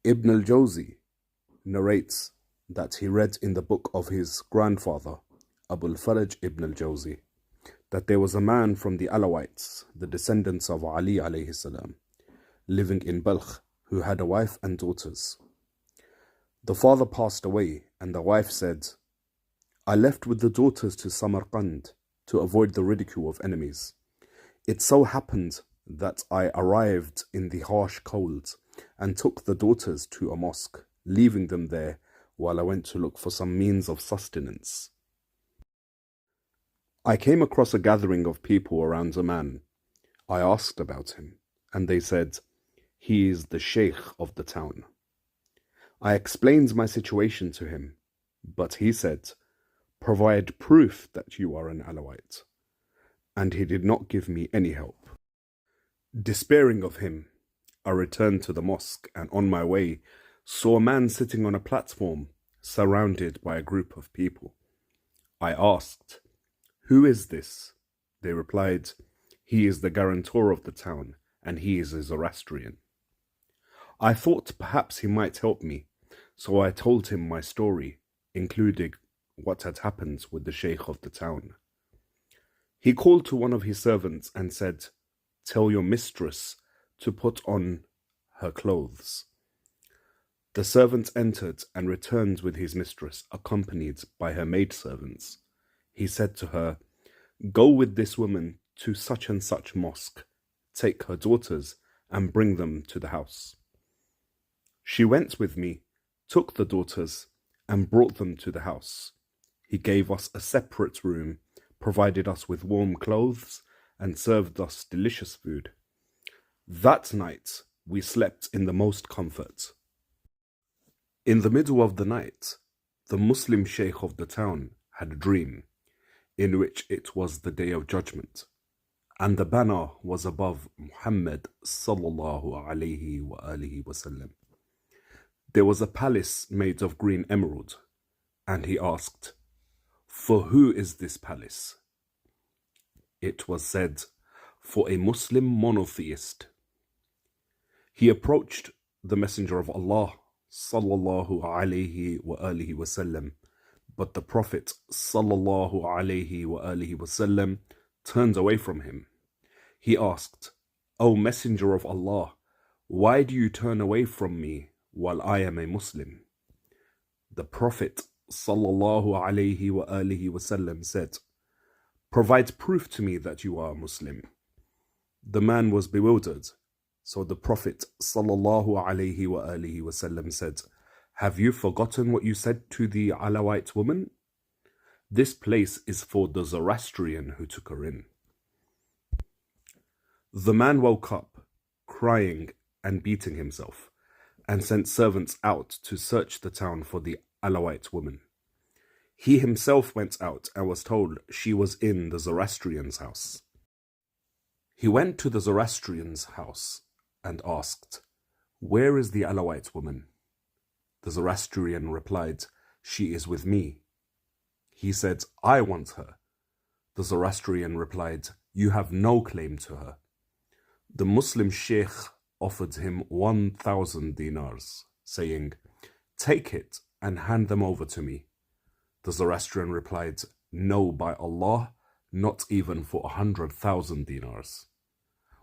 Ibn al-Jawzi narrates that he read in the book of his grandfather, Abul-Faraj Ibn al-Jawzi, that there was a man from the Alawites, the descendants of Ali alayhi salam, living in Balkh, who had a wife and daughters. The father passed away, and the wife said, "I left with the daughters to Samarkand to avoid the ridicule of enemies. It so happened that I arrived in the harsh cold and took the daughters to a mosque, leaving them there while I went to look for some means of sustenance. I came across a gathering of people around a man. I asked about him, and they said, 'He is the sheikh of the town.' I explained my situation to him, but he said, 'Provide proof that you are an Alawite.' And he did not give me any help. Despairing of him, I returned to the mosque, and on my way saw a man sitting on a platform surrounded by a group of people. I asked, 'Who is this?' They replied, 'He is the guarantor of the town, and he is a Zoroastrian.' I thought perhaps he might help me, so I told him my story, including what had happened with the sheikh of the town. He called to one of his servants and said, 'Tell your mistress to put on her clothes.' The servant entered and returned with his mistress, accompanied by her maidservants. He said to her, 'Go with this woman to such and such mosque, take her daughters and bring them to the house.' She went with me, took the daughters, and brought them to the house. He gave us a separate room, provided us with warm clothes, and served us delicious food. That night we slept in the most comfort. In the middle of the night, the Muslim sheikh of the town had a dream, in which it was the Day of Judgment, and the banner was above Muhammad sallallahu alayhi wa alihi wasallam. There was a palace made of green emerald, and he asked, 'For who is this palace?' It was said, 'For a Muslim monotheist.' He approached the Messenger of Allah sallallahu alayhi wa alihi wasallam, but the Prophet sallallahu alayhi wa alihi wasallam turned away from him. He asked, 'O Messenger of Allah, why do you turn away from me while I am a Muslim?' The Prophet sallallahu alayhi wa alihi wasallam said, 'Provide proof to me that you are a Muslim.' The man was bewildered, so the Prophet sallallahu alayhi wa alihi wasallam said, 'Have you forgotten what you said to the Alawite woman? This place is for the Zoroastrian who took her in.' The man woke up, crying and beating himself, and sent servants out to search the town for the Alawite woman. He himself went out and was told she was in the Zoroastrian's house. He went to the Zoroastrian's house and asked, 'Where is the Alawite woman?' The Zoroastrian replied, 'She is with me.' He said, 'I want her.' The Zoroastrian replied, 'You have no claim to her.' The Muslim sheikh offered him 1,000 dinars, saying, 'Take it and hand them over to me.' The Zoroastrian replied, 'No, by Allah, not even for 100,000 dinars.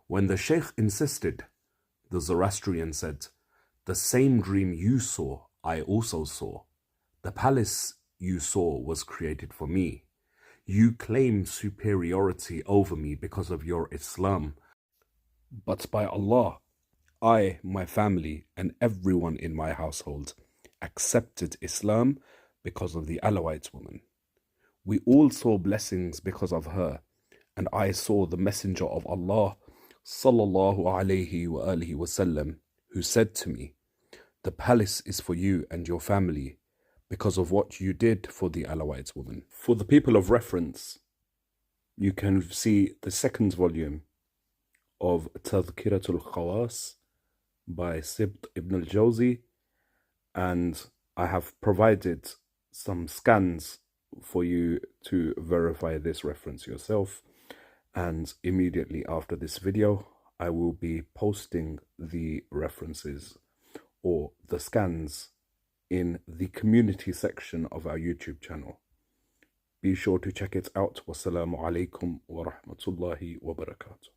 When the sheikh insisted, the Zoroastrian said, 'The same dream you saw, I also saw. The palace you saw was created for me. You claim superiority over me because of your Islam. But by Allah, I, my family, and everyone in my household accepted Islam because of the Alawite woman. We all saw blessings because of her, and I saw the Messenger of Allah sallallahu alayhi wa alihi wasallam, who said to me, 'The palace is for you and your family because of what you did for the Alawite woman.' For the people of reference, you can see the second volume of Tadhkiratul Khawas by Sibt Ibn al-Jawzi, and I have provided some scans for you to verify this reference yourself. And immediately after this video, I will be posting the references or the scans in the community section of our YouTube channel. Be sure to check it out. Wassalamu alaikum wa rahmatullahi wa barakatuh.